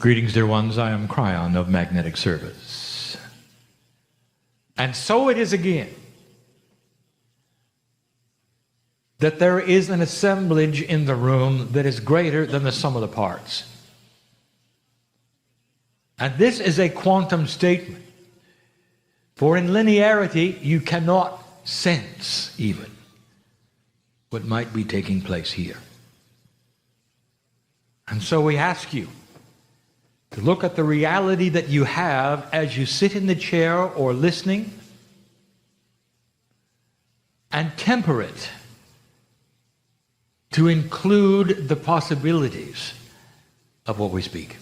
Greetings, dear ones. I am Kryon of Magnetic Service. And so it is again that there is an assemblage in the room that is greater than the sum of the parts. And this is a quantum statement. For in linearity, you cannot sense even what might be taking place here. And so we ask you to look at the reality that you have as you sit in the chair or listening and temper it to include the possibilities of what we speak.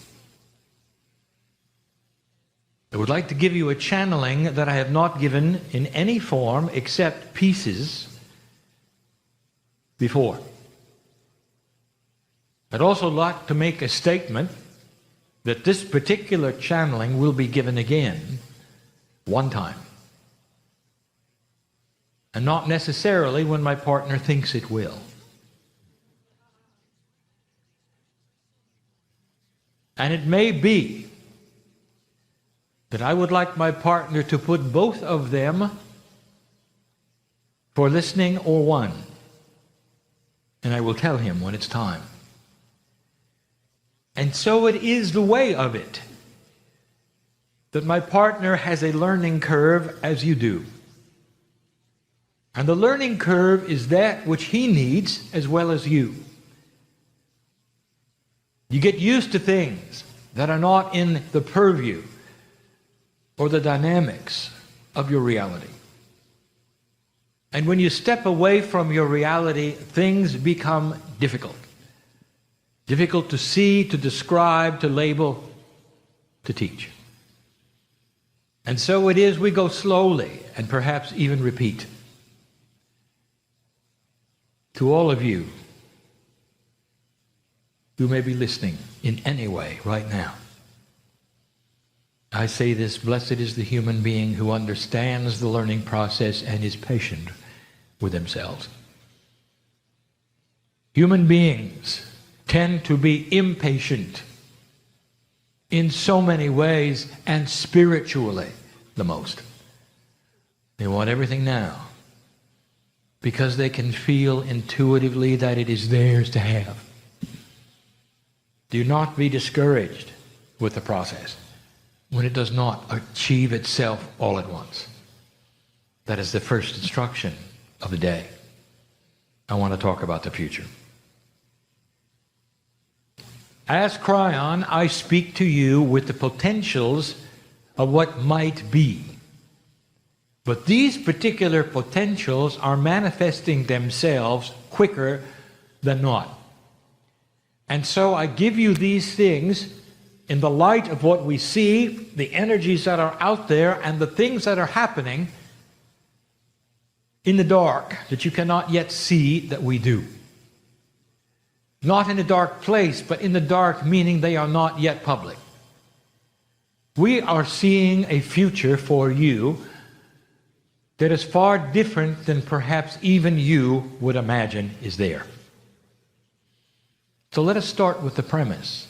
I would like to give you a channeling that I have not given in any form except pieces before. I'd also like to make a statement that this particular channeling will be given again, one time. And not necessarily when my partner thinks it will. And it may be that I would like my partner to put both of them for listening or one. And I will tell him when it's time. And so it is the way of it that my partner has a learning curve as you do. And the learning curve is that which he needs as well as you. You get used to things that are not in the purview or the dynamics of your reality. And when you step away from your reality, things become difficult. Difficult to see, to describe, to label, to teach. And so it is we go slowly and perhaps even repeat. To all of you who may be listening in any way right now, I say this: blessed is the human being who understands the learning process and is patient with themselves. Human beings tend to be impatient in so many ways, and spiritually the most. They want everything now because they can feel intuitively that it is theirs to have. Do not be discouraged with the process when it does not achieve itself all at once. That is the first instruction of the day. I want to talk about the future. As Kryon, I speak to you with the potentials of what might be. But these particular potentials are manifesting themselves quicker than not. And so I give you these things in the light of what we see, the energies that are out there, and the things that are happening in the dark that you cannot yet see that we do. Not in a dark place, but in the dark, meaning they are not yet public. We are seeing a future for you that is far different than perhaps even you would imagine is there. So let us start with the premise.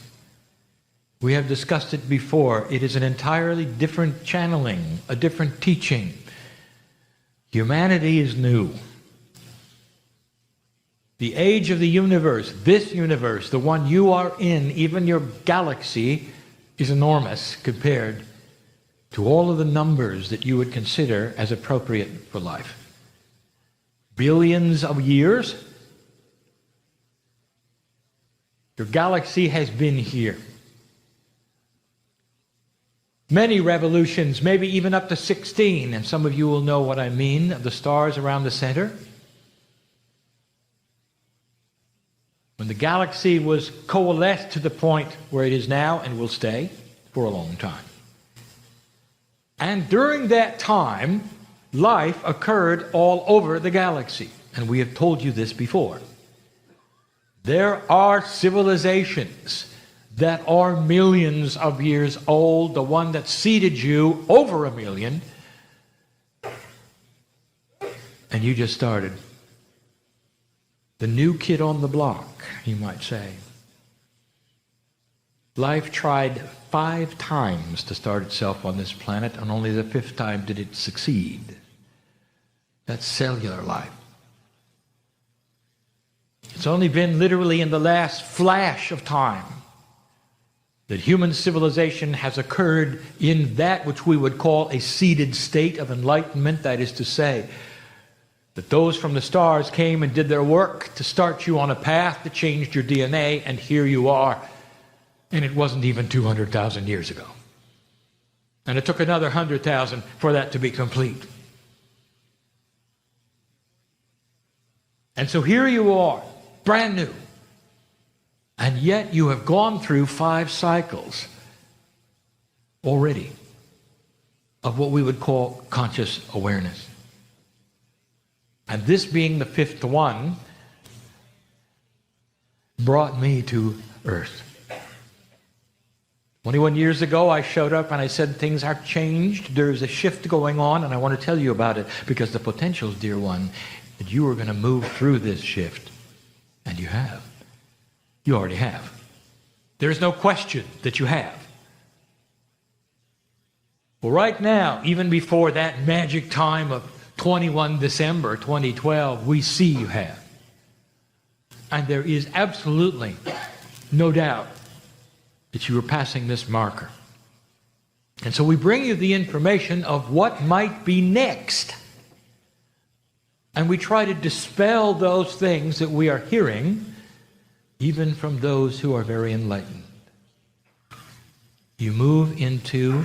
We have discussed it before. It is an entirely different channeling, a different teaching. Humanity is new. The age of the universe, this universe, the one you are in, even your galaxy, is enormous compared to all of the numbers that you would consider as appropriate for life. Billions of years. Your galaxy has been here. Many revolutions, maybe even up to 16, and some of you will know what I mean, of the stars around the center. When the galaxy was coalesced to the point where it is now and will stay for a long time. And during that time, life occurred all over the galaxy. And we have told you this before. There are civilizations that are millions of years old. The one that seeded you, over 1 million. And you just started. The new kid on the block, you might say. Life tried 5 times to start itself on this planet, and only the 5th time did it succeed. That's cellular life. It's only been literally in the last flash of time that human civilization has occurred in that which we would call a seated state of enlightenment. That is to say, that those from the stars came and did their work to start you on a path that changed your DNA, and here you are. And it wasn't even 200,000 years ago. And it took another 100,000 for that to be complete. And so here you are, brand new. And yet you have gone through 5 cycles already of what we would call conscious awareness. And this being the 5th one brought me to Earth. 21 years ago, I showed up and I said things have changed. There's a shift going on, and I want to tell you about it because the potential, dear one, that you are going to move through this shift. And you have. You already have. There's no question that you have. Well, right now, even before that magic time of 21 December 2012, we see you have. And there is absolutely no doubt that you are passing this marker. And so we bring you the information of what might be next. And we try to dispel those things that we are hearing, even from those who are very enlightened. You move into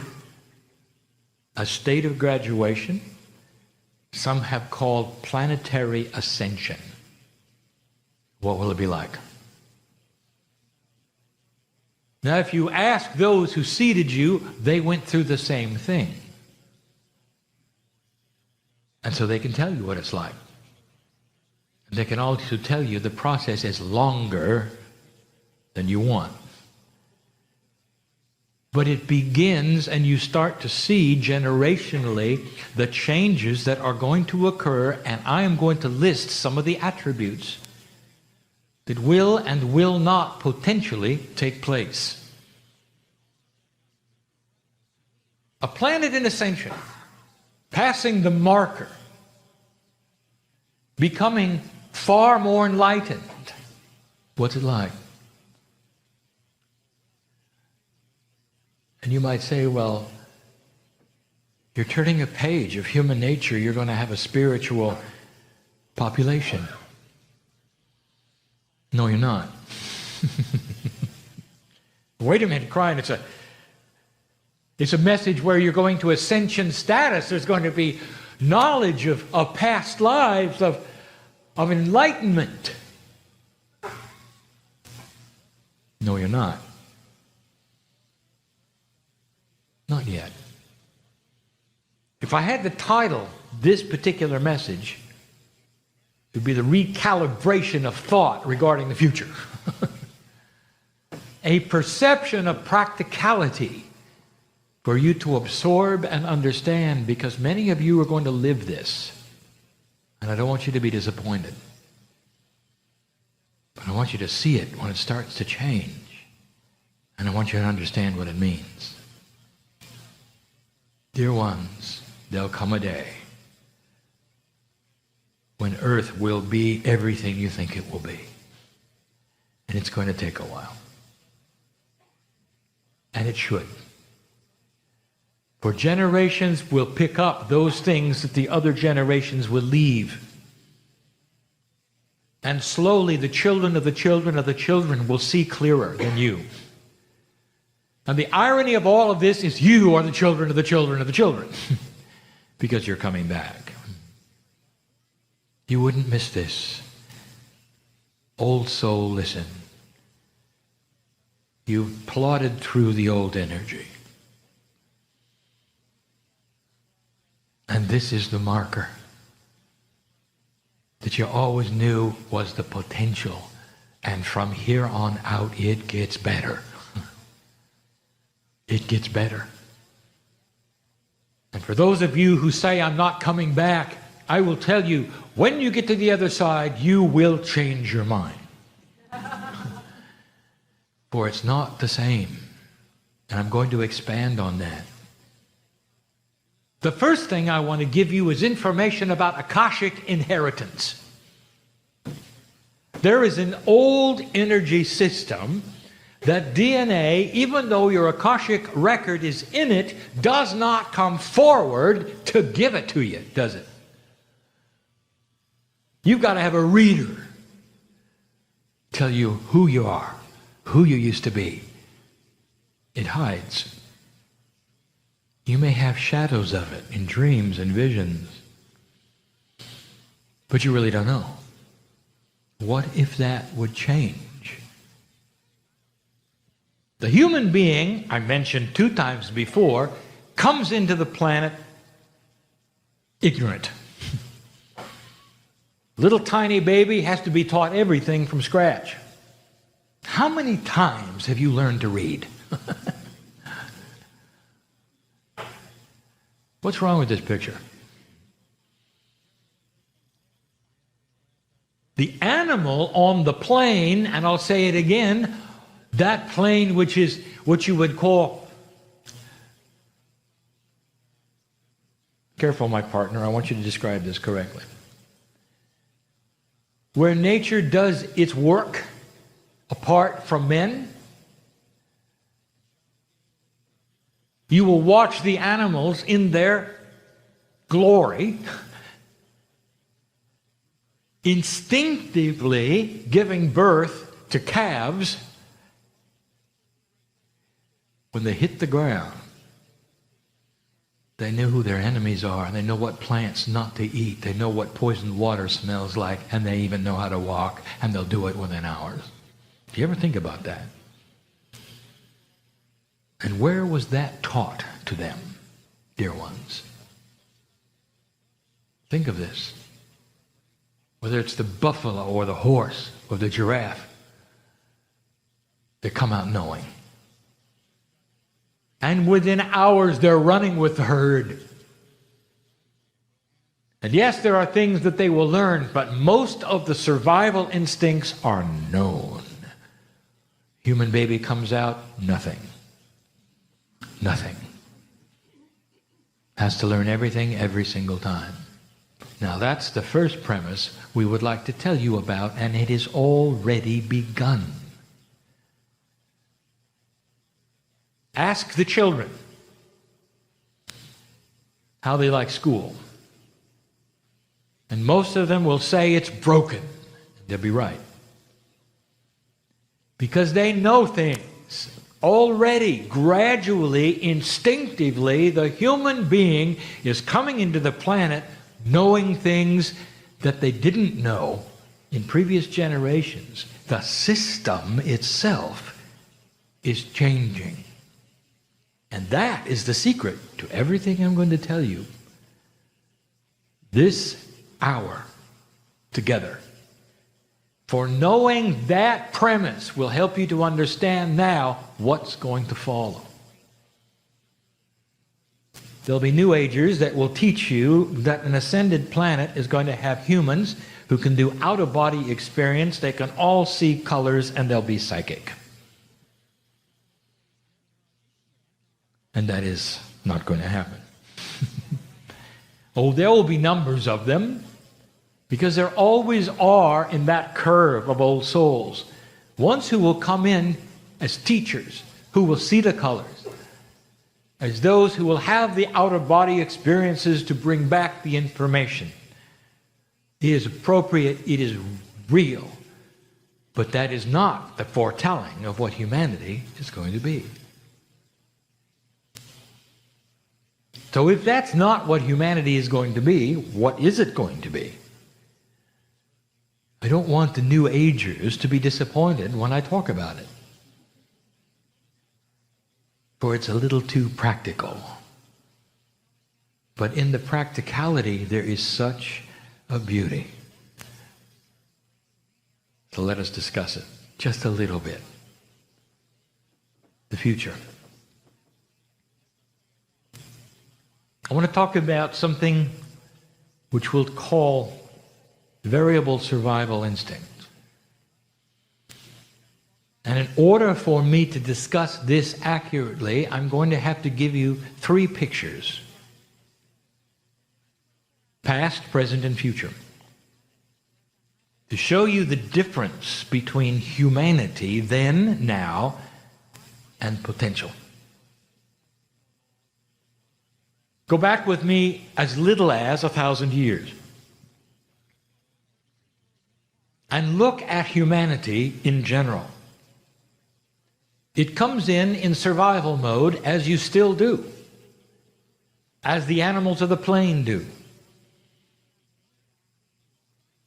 a state of graduation, some have called planetary ascension. What will it be like? Now, if you ask those who seeded you, they went through the same thing. And so they can tell you what it's like. And they can also tell you the process is longer than you want. But it begins, and you start to see generationally the changes that are going to occur, and I am going to list some of the attributes that will and will not potentially take place. A planet in ascension, passing the marker, becoming far more enlightened. What's it like? And you might say, well, you're turning a page of human nature. You're going to have a spiritual population. No, you're not. Wait a minute, Kryon, it's a message where you're going to ascension status. There's going to be knowledge of past lives, of enlightenment. No, you're not. Not yet. If I had to title this particular message, it would be the recalibration of thought regarding the future. A perception of practicality for you to absorb and understand, because many of you are going to live this. And I don't want you to be disappointed. But I want you to see it when it starts to change. And I want you to understand what it means. Dear ones, there'll come a day when Earth will be everything you think it will be. And it's going to take a while. And it should. For generations will pick up those things that the other generations will leave. And slowly the children of the children of the children will see clearer than you. And the irony of all of this is you are the children of the children of the children. Because you're coming back. You wouldn't miss this. Old soul, listen. You've plodded through the old energy. And this is the marker that you always knew was the potential. And from here on out, it gets better. It gets better. And for those of you who say, I'm not coming back, I will tell you, when you get to the other side, you will change your mind. For it's not the same. And I'm going to expand on that. The first thing I want to give you is information about Akashic inheritance. There is an old energy system that DNA, even though your Akashic record is in it, does not come forward to give it to you, does it? You've got to have a reader tell you who you are, who you used to be. It hides. You may have shadows of it in dreams and visions, but you really don't know. What if that would change? The human being, I mentioned 2 times before, comes into the planet ignorant. Little tiny baby has to be taught everything from scratch. How many times have you learned to read? What's wrong with this picture? The animal on the plane, and I'll say it again, that plane which is what you would call, careful my partner, I want you to describe this correctly. Where nature does its work apart from men, you will watch the animals in their glory, instinctively giving birth to calves. When they hit the ground, they know who their enemies are. They know what plants not to eat. They know what poisoned water smells like, and they even know how to walk, and they'll do it within hours. Do you ever think about that? And where was that taught to them, dear ones? Think of this. Whether it's the buffalo or the horse or the giraffe, they come out knowing. And within hours, they're running with the herd. And yes, there are things that they will learn, but most of the survival instincts are known. Human baby comes out, nothing. Nothing. Has to learn everything every single time. Now that's the first premise we would like to tell you about, and it is already begun. Ask the children how they like school. And most of them will say it's broken. They'll be right. Because they know things. Already, gradually, instinctively, the human being is coming into the planet knowing things that they didn't know in previous generations. The system itself is changing. And that is the secret to everything I'm going to tell you. This hour together. For knowing that premise will help you to understand now what's going to follow. There'll be New Agers that will teach you that an ascended planet is going to have humans who can do out-of-body experience. They can all see colors, and they'll be psychic. And that is not going to happen. Oh, there will be numbers of them, because there always are in that curve of old souls. Ones who will come in as teachers, who will see the colors, as those who will have the out-of-body experiences to bring back the information. It is appropriate, it is real, but that is not the foretelling of what humanity is going to be. So if that's not what humanity is going to be, what is it going to be? I don't want the New Agers to be disappointed when I talk about it. For it's a little too practical. But in the practicality, there is such a beauty. So let us discuss it just a little bit. The future. I want to talk about something which we'll call variable survival instinct. And in order for me to discuss this accurately, I'm going to have to give you 3 pictures. Past, present, and future. To show you the difference between humanity then, now, and potential. Go back with me as little as 1,000 years. And look at humanity in general. It comes in survival mode, as you still do, as the animals of the plain do.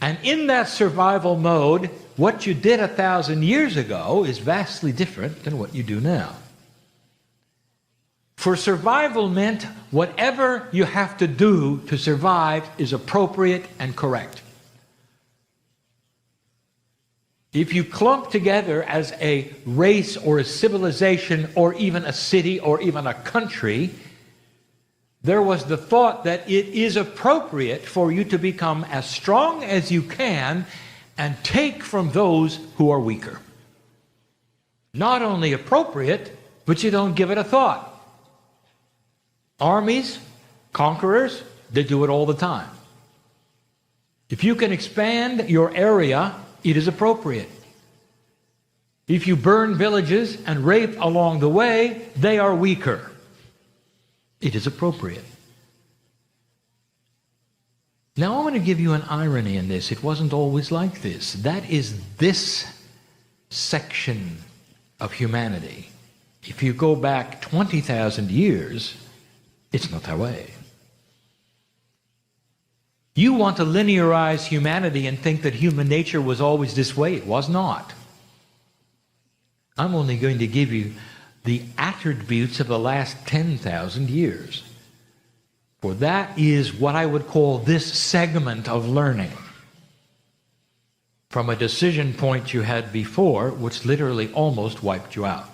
And in that survival mode, what you did 1,000 years ago is vastly different than what you do now. For survival meant whatever you have to do to survive is appropriate and correct. If you clump together as a race or a civilization or even a city or even a country, there was the thought that it is appropriate for you to become as strong as you can and take from those who are weaker. Not only appropriate, but you don't give it a thought. Armies, conquerors, they do it all the time. If you can expand your area, it is appropriate. If you burn villages and rape along the way, they are weaker. It is appropriate. Now I'm going to give you an irony in this. It wasn't always like this. That is this section of humanity. If you go back 20,000 years, it's not that way. You want to linearize humanity and think that human nature was always this way. It was not. I'm only going to give you the attributes of the last 10,000 years. For that is what I would call this segment of learning. From a decision point you had before, which literally almost wiped you out.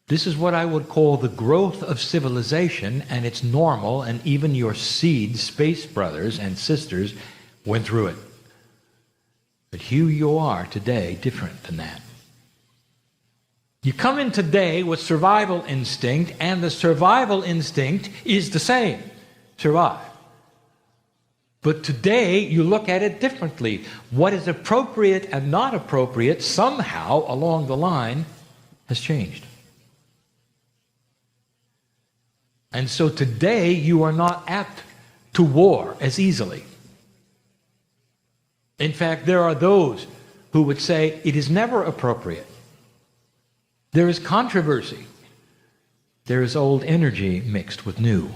This is what I would call the growth of civilization, and it's normal, and even your seed, space brothers and sisters, went through it. But here you are today, different than that. You come in today with survival instinct, and the survival instinct is the same. Survive. But today, you look at it differently. What is appropriate and not appropriate, somehow along the line, has changed. And so today you are not apt to war as easily. In fact, there are those who would say it is never appropriate. There is controversy. There is old energy mixed with new.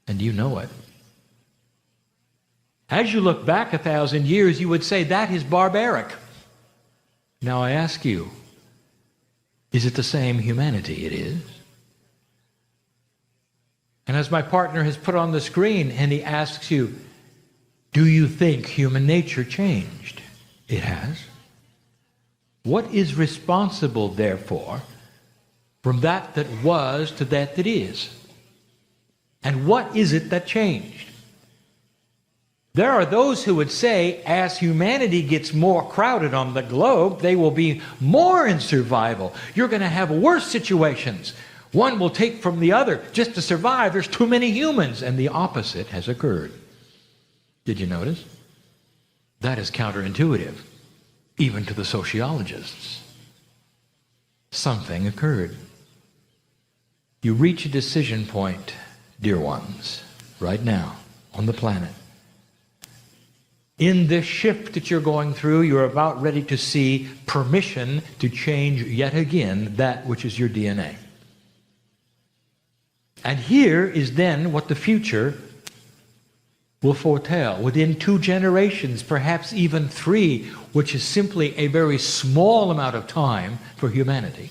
And you know it. As you look back 1,000 years, you would say that is barbaric. Now I ask you, is it the same humanity? It is. And as my partner has put on the screen, and he asks you, do you think human nature changed? It has. What is responsible, therefore, from that that was to that that is? And what is it that changed? There are those who would say, as humanity gets more crowded on the globe, they will be more in survival. You're going to have worse situations. One will take from the other just to survive. There's too many humans. And the opposite has occurred. Did you notice? That is counterintuitive, even to the sociologists. Something occurred. You reach a decision point, dear ones, right now on the planet. In this shift that you're going through, you're about ready to see permission to change yet again that which is your DNA. And here is then what the future will foretell. Within 2 generations, perhaps even 3, which is simply a very small amount of time for humanity,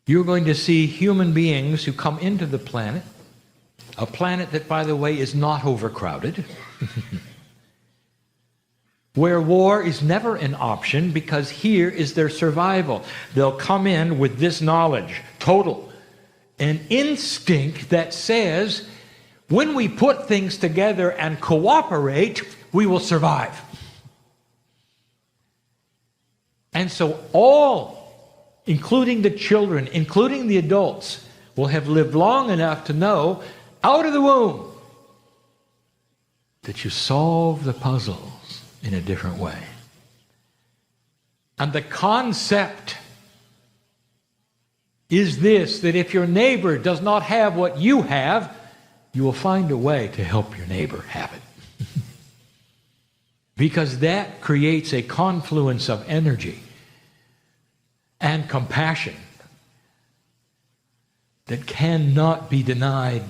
you're going to see human beings who come into the planet, a planet that, by the way, is not overcrowded, where war is never an option because here is their survival. They'll come in with this knowledge, total, an instinct that says, when we put things together and cooperate, we will survive. And so all, including the children, including the adults, will have lived long enough to know, out of the womb, that you solve the puzzles in a different way. And the concept is this, that if your neighbor does not have what you have, you will find a way to help your neighbor have it. Because that creates a confluence of energy and compassion that cannot be denied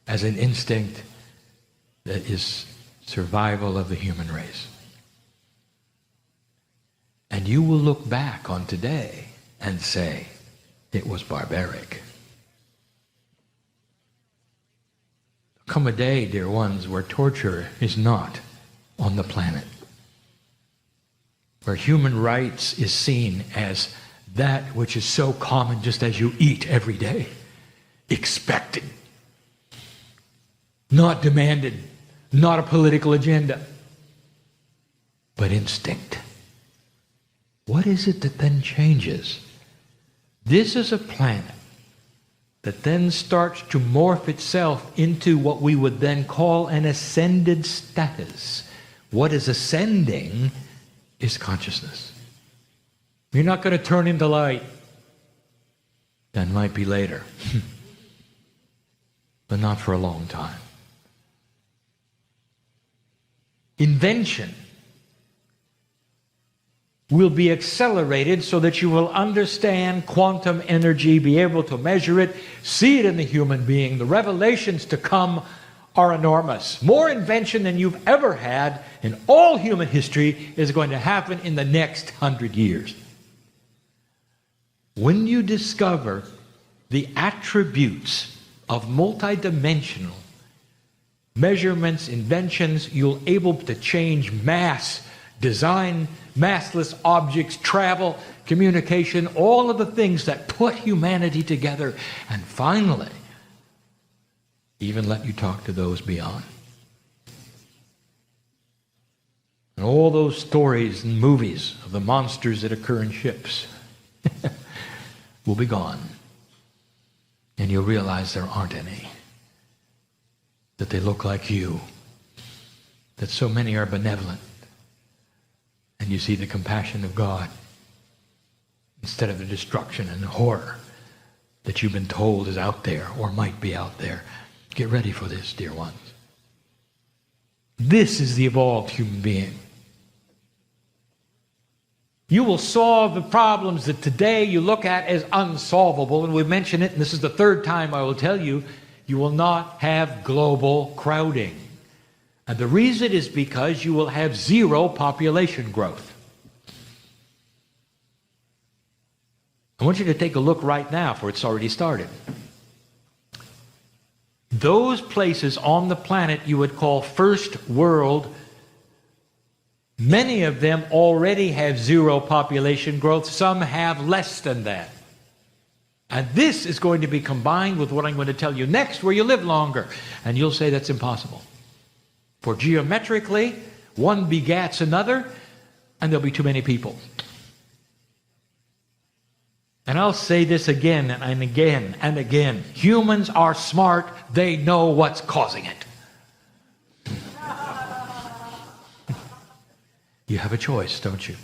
as an instinct that is survival of the human race. And you will look back on today and say, it was barbaric. Come a day, dear ones, where torture is not on the planet, where human rights is seen as that which is so common, just as you eat every day, expected, not demanded, not a political agenda, but instinct. What is it that then changes? This is a planet that then starts to morph itself into what we would then call an ascended status. What is ascending is consciousness. You're not going to turn into light. That might be later. But not for a long time. Invention will be accelerated so that you will understand quantum energy, be able to measure it, see it in the human being. The revelations to come are enormous. More invention than you've ever had in all human history is going to happen in the next 100 years. When you discover the attributes of multidimensional measurements, inventions, you'll able to change mass, design massless objects, travel, communication, all of the things that put humanity together, and finally, even let you talk to those beyond. And all those stories and movies of the monsters that occur in ships will be gone. And you'll realize there aren't any. That they look like you. That so many are benevolent. And you see the compassion of God instead of the destruction and the horror that you've been told is out there or might be out there. Get ready for this, dear ones. This is the evolved human being. You will solve the problems that today you look at as unsolvable, and we mention it, and this is the third time I will tell you, you will not have global crowding. And the reason is because you will have zero population growth. I want you to take a look right now, for it's already started. Those places on the planet you would call first world, many of them already have zero population growth. Some have less than that. And this is going to be combined with what I'm going to tell you next, where you live longer. And you'll say that's impossible. For geometrically, one begats another, and there'll be too many people. And I'll say this again and again and again. Humans are smart. They know what's causing it. You have a choice, don't you?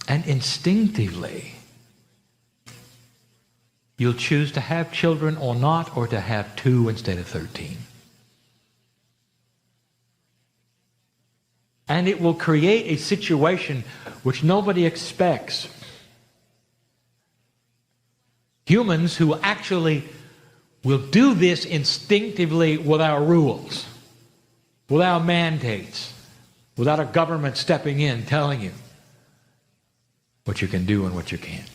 And instinctively, you'll choose to have children or not, or to have 2 instead of 13. And it will create a situation which nobody expects. Humans who actually will do this instinctively without rules, without mandates, without a government stepping in telling you what you can do and what you can't.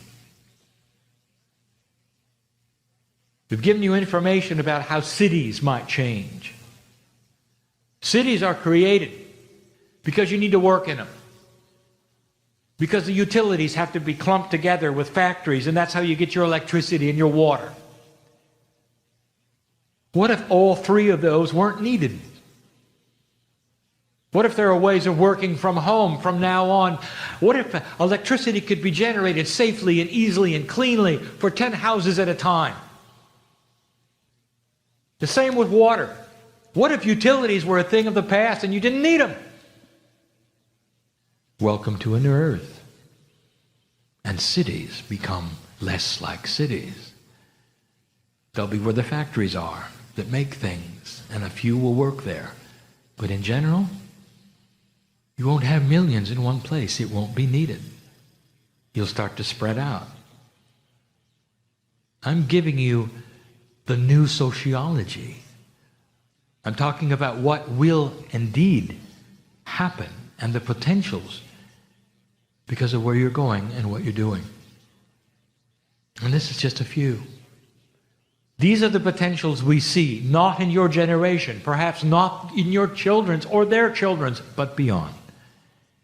We've given you information about how cities might change. Cities are created because you need to work in them. Because the utilities have to be clumped together with factories, and that's how you get your electricity and your water. What if all 3 of those weren't needed? What if there are ways of working from home from now on? What if electricity could be generated safely and easily and cleanly for 10 houses at a time? The same with water. What if utilities were a thing of the past and you didn't need them? Welcome to a new earth. And cities become less like cities. They'll be where the factories are that make things, and a few will work there. But in general, you won't have millions in one place. It won't be needed. You'll start to spread out. I'm giving you the new sociology. I'm talking about what will indeed happen and the potentials because of where you're going and what you're doing. And this is just a few. These are the potentials we see, not in your generation, perhaps not in your children's or their children's, but beyond.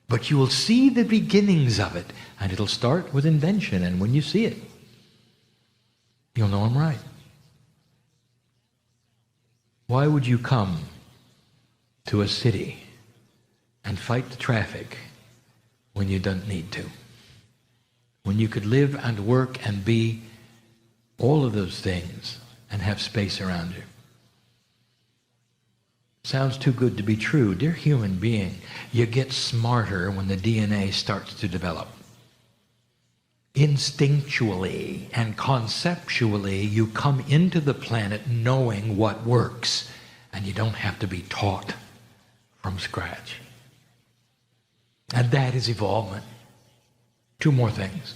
But you will see the beginnings of it, and it'll start with invention, and when you see it, you'll know I'm right. Why would you come to a city and fight the traffic when you don't need to? When you could live and work and be all of those things and have space around you. Sounds too good to be true. Dear human being, you get smarter when the DNA starts to develop. Instinctually and conceptually, you come into the planet knowing what works, and you don't have to be taught from scratch. And that is evolvement. Two more things.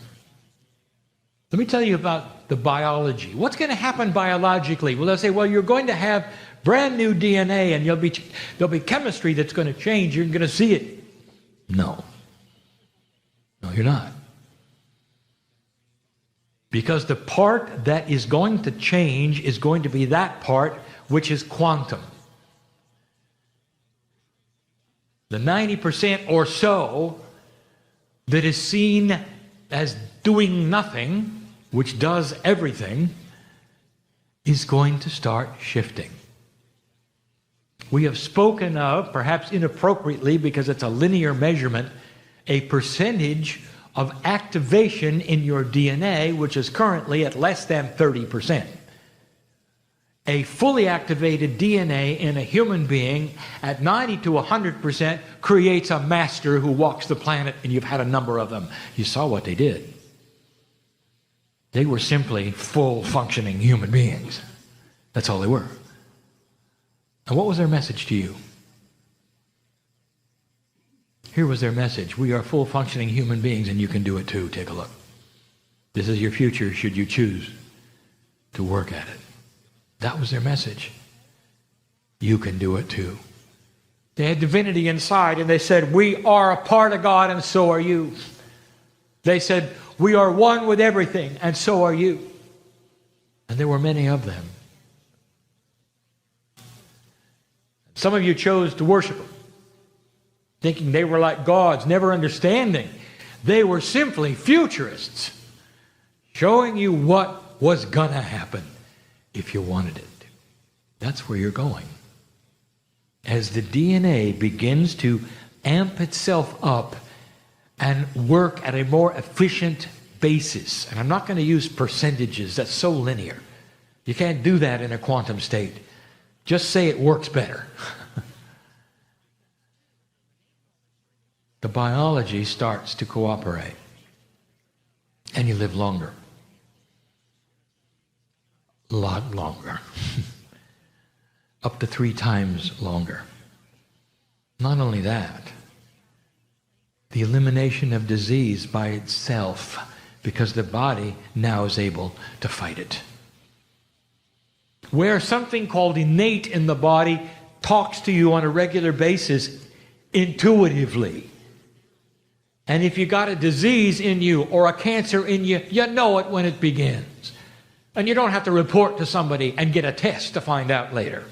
Let me tell you about the biology. What's going to happen biologically? Well, they'll say, well, you're going to have brand new DNA, and there'll be chemistry that's going to change. You're going to see it. No. No, you're not. Because the part that is going to change is going to be that part which is quantum. The 90% or so that is seen as doing nothing, which does everything, is going to start shifting. We have spoken of, perhaps inappropriately because it's a linear measurement, a percentage of activation in your DNA, which is currently at less than 30%. A fully activated DNA in a human being at 90 to 100% creates a master who walks the planet, and you've had a number of them. You saw what they did. They were simply full functioning human beings. That's all they were. And what was their message to you? Here was their message. We are full functioning human beings, and you can do it too. Take a look. This is your future should you choose to work at it. That was their message. You can do it too. They had divinity inside, and they said, we are a part of God, and so are you. They said, we are one with everything, and so are you. And there were many of them. Some of you chose to worship them, thinking they were like gods, never understanding. They were simply futurists, showing you what was going to happen if you wanted it. That's where you're going. As the DNA begins to amp itself up and work at a more efficient basis, and I'm not going to use percentages, that's so linear. You can't do that in a quantum state. Just say it works better. The biology starts to cooperate, and you live longer. A lot longer. Up to 3 times longer. Not only that, the elimination of disease by itself, because the body now is able to fight it. Where something called innate in the body talks to you on a regular basis intuitively. And if you got a disease in you or a cancer in you, you know it when it begins. And you don't have to report to somebody and get a test to find out later.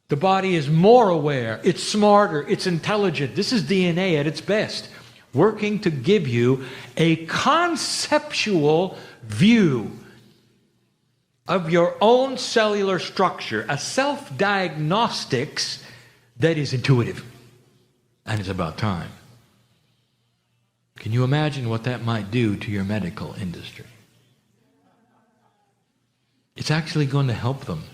The body is more aware, it's smarter, it's intelligent. This is DNA at its best, working to give you a conceptual view of your own cellular structure, a self-diagnostics that is intuitive. And it's about time. Can you imagine what that might do to your medical industry? It's actually going to help them.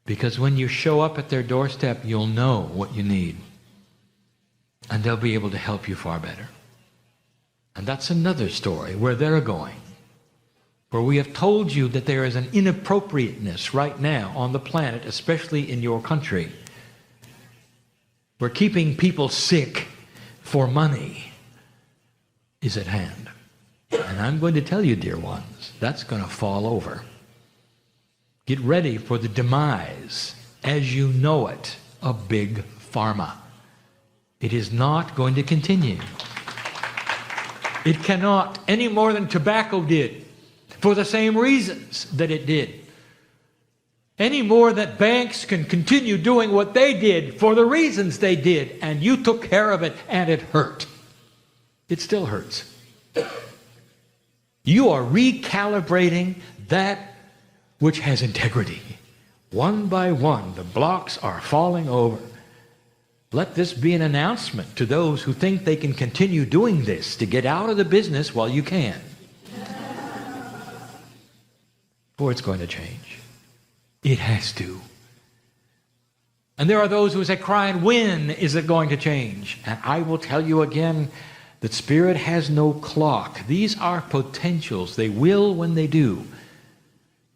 Because when you show up at their doorstep, you'll know what you need. And they'll be able to help you far better. And that's another story where they're going. Where we have told you that there is an inappropriateness right now on the planet, especially in your country. Where keeping people sick for money is at hand. And I'm going to tell you, dear ones, that's going to fall over. Get ready for the demise, as you know it, of Big Pharma. It is not going to continue. It cannot, any more than tobacco did, for the same reasons that it did. Any more that banks can continue doing what they did for the reasons they did, and you took care of it and it hurt. It still hurts. You are recalibrating that which has integrity. One by one, the blocks are falling over. Let this be an announcement to those who think they can continue doing this to get out of the business while you can. For it's going to change. It has to. And there are those who say, Kryon, when is it going to change? And I will tell you again that Spirit has no clock. These are potentials. They will when they do.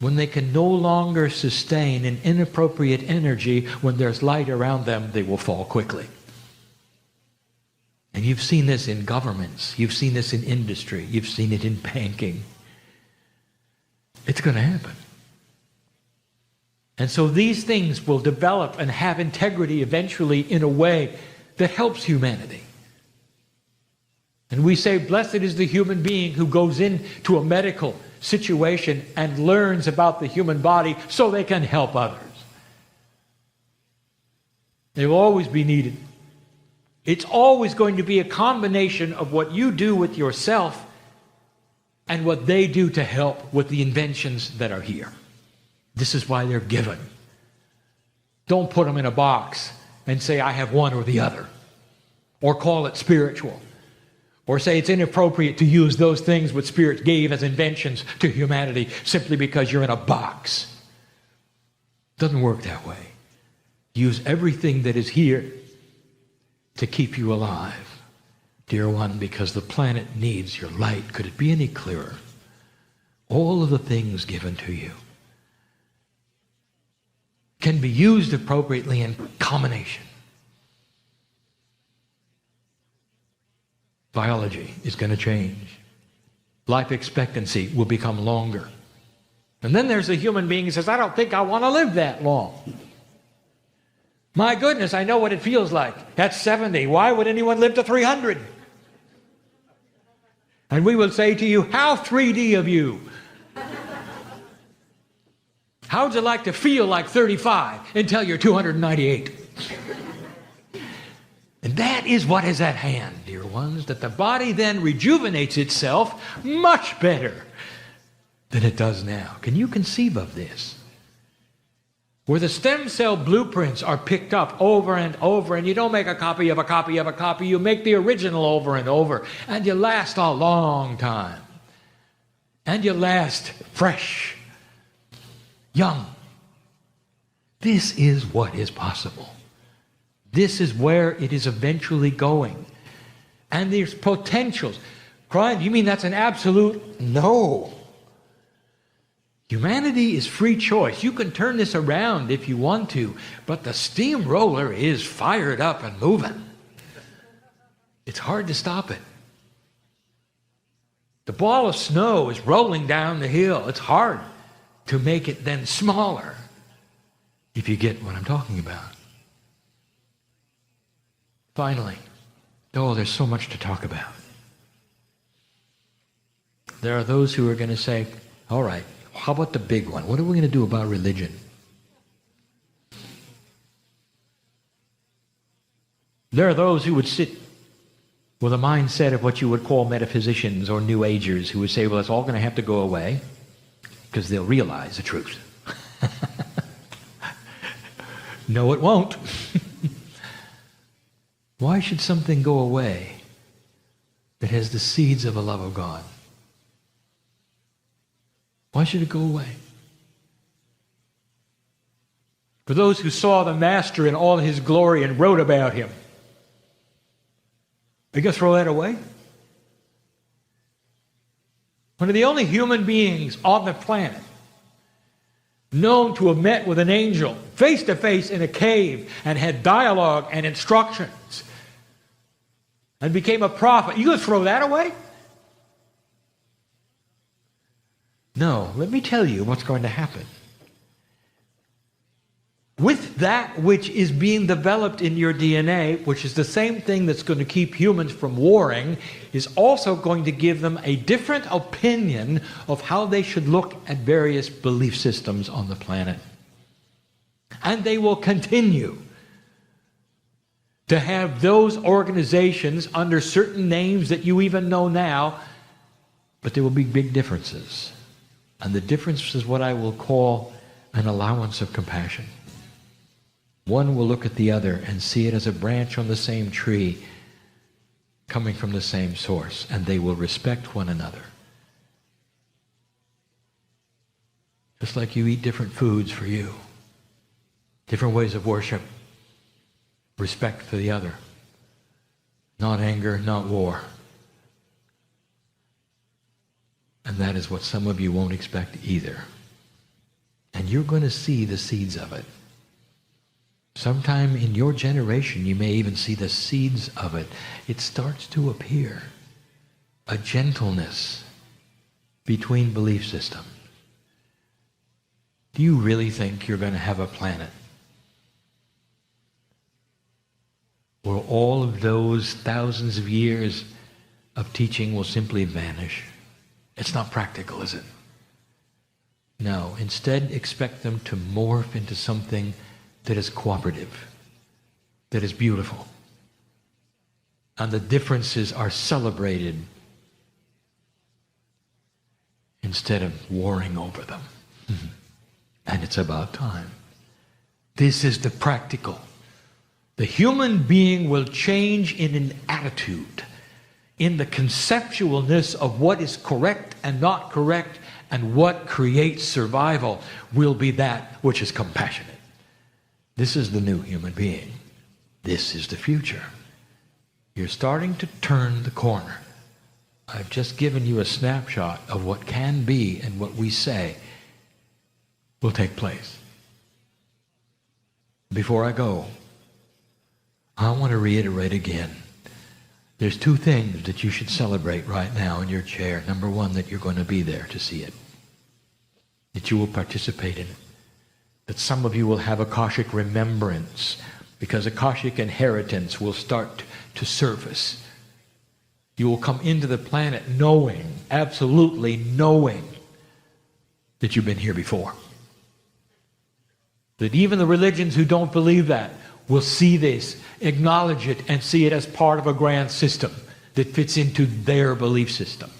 When they can no longer sustain an inappropriate energy, when there's light around them, they will fall quickly. And you've seen this in governments. You've seen this in industry. You've seen it in banking. It's going to happen. And so these things will develop and have integrity eventually in a way that helps humanity. And we say, blessed is the human being who goes into a medical situation and learns about the human body so they can help others. They will always be needed. It's always going to be a combination of what you do with yourself and what they do to help with the inventions that are here. This is why they're given. Don't put them in a box and say, I have one or the other. Or call it spiritual. Or say it's inappropriate to use those things what Spirit gave as inventions to humanity simply because you're in a box. Doesn't work that way. Use everything that is here to keep you alive, dear one, because the planet needs your light. Could it be any clearer? All of the things given to you can be used appropriately in combination. Biology is going to change. Life expectancy will become longer. And then there's a human being who says, I don't think I want to live that long. My goodness, I know what it feels like. At 70, why would anyone live to 300? And we will say to you, how 3D of you. How would you like to feel like 35 until you're 298? And that is what is at hand, dear ones, that the body then rejuvenates itself much better than it does now. Can you conceive of this? Where the stem cell blueprints are picked up over and over, and you don't make a copy of a copy of a copy, you make the original over and over, and you last a long time. And you last fresh, young. This is what is possible. This is where it is eventually going. And there's potentials. Kryon, you mean that's an absolute? No. Humanity is free choice. You can turn this around if you want to, but the steamroller is fired up and moving. It's hard to stop it. The ball of snow is rolling down the hill. It's hard to make it then smaller, if you get what I'm talking about. Finally, there's so much to talk about. There are those who are going to say, all right, how about the big one? What are we going to do about religion? There are those who would sit with a mindset of what you would call metaphysicians or New Agers who would say, well, it's all going to have to go away because they'll realize the truth. No, it won't. Why should something go away that has the seeds of a love of God? Why should it go away? For those who saw the Master in all his glory and wrote about him, are you going to throw that away? One of the only human beings on the planet known to have met with an angel face to face in a cave and had dialogue and instructions and became a prophet. You going to throw that away? No, let me tell you what's going to happen. With that which is being developed in your DNA, which is the same thing that's going to keep humans from warring, is also going to give them a different opinion of how they should look at various belief systems on the planet. And they will continue to have those organizations under certain names that you even know now, but there will be big differences. And the difference is what I will call an allowance of compassion. One will look at the other and see it as a branch on the same tree coming from the same source, and they will respect one another. Just like you eat different foods for you, different ways of worship, respect for the other, not anger, not war. And that is what some of you won't expect either. And you're going to see the seeds of it. Sometime in your generation, you may even see the seeds of it. It starts to appear. A gentleness between belief systems. Do you really think you're going to have a planet where all of those thousands of years of teaching will simply vanish? It's not practical, is it? No. Instead, expect them to morph into something that is cooperative, that is beautiful. And the differences are celebrated instead of warring over them. And it's about time. This is the practical. The human being will change in an attitude, in the conceptualness of what is correct and not correct, and what creates survival will be that which is compassionate. This is the new human being. This is the future. You're starting to turn the corner. I've just given you a snapshot of what can be and what we say will take place. Before I go, I want to reiterate again. There's two things that you should celebrate right now in your chair. Number one, that you're going to be there to see it. That you will participate in it. That some of you will have Akashic remembrance, because Akashic inheritance will start to surface. You will come into the planet knowing, absolutely knowing, that you've been here before. That even the religions who don't believe that will see this, acknowledge it, and see it as part of a grand system that fits into their belief system.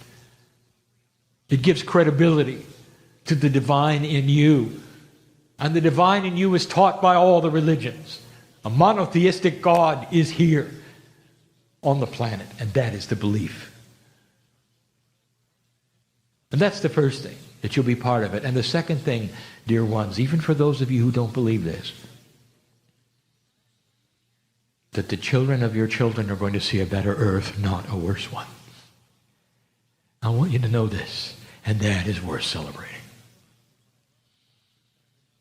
It gives credibility to the divine in you. And the divine in you is taught by all the religions. A monotheistic God is here on the planet, and that is the belief. And that's the first thing, that you'll be part of it. And the second thing, dear ones, even for those of you who don't believe this, that the children of your children are going to see a better earth, not a worse one. I want you to know this, and that is worth celebrating.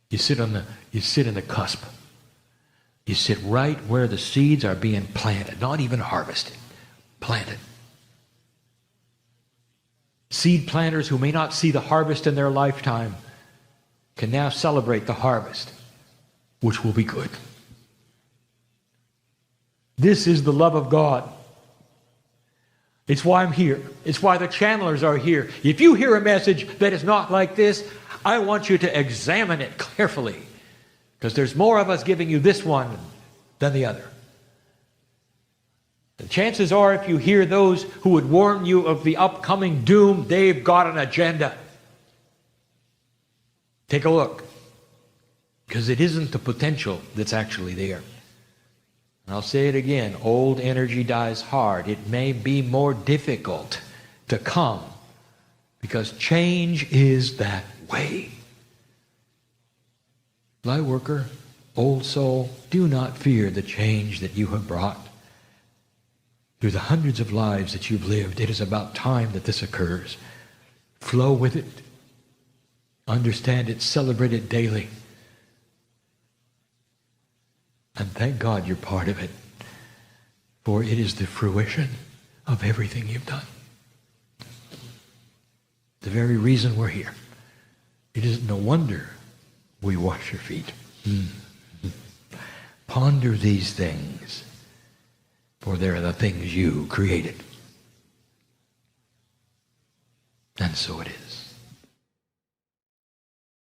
You sit in the cusp. You sit right where the seeds are being planted, not even harvested, planted. Seed planters who may not see the harvest in their lifetime can now celebrate the harvest, which will be good. This is the love of God. It's why I'm here. It's why the channelers are here. If you hear a message that is not like this, I want you to examine it carefully, because there's more of us giving you this one than the other. The chances are, if you hear those who would warn you of the upcoming doom, they've got an agenda. Take a look, because it isn't the potential that's actually there. I'll say it again, old energy dies hard. It may be more difficult to come because change is that way. Light worker, old soul, do not fear the change that you have brought. Through the hundreds of lives that you've lived, it is about time that this occurs. Flow with it. Understand it. Celebrate it daily. And thank God you're part of it. For it is the fruition of everything you've done. The very reason we're here. It is no wonder we wash your feet. Ponder these things, for they are the things you created. And so it is.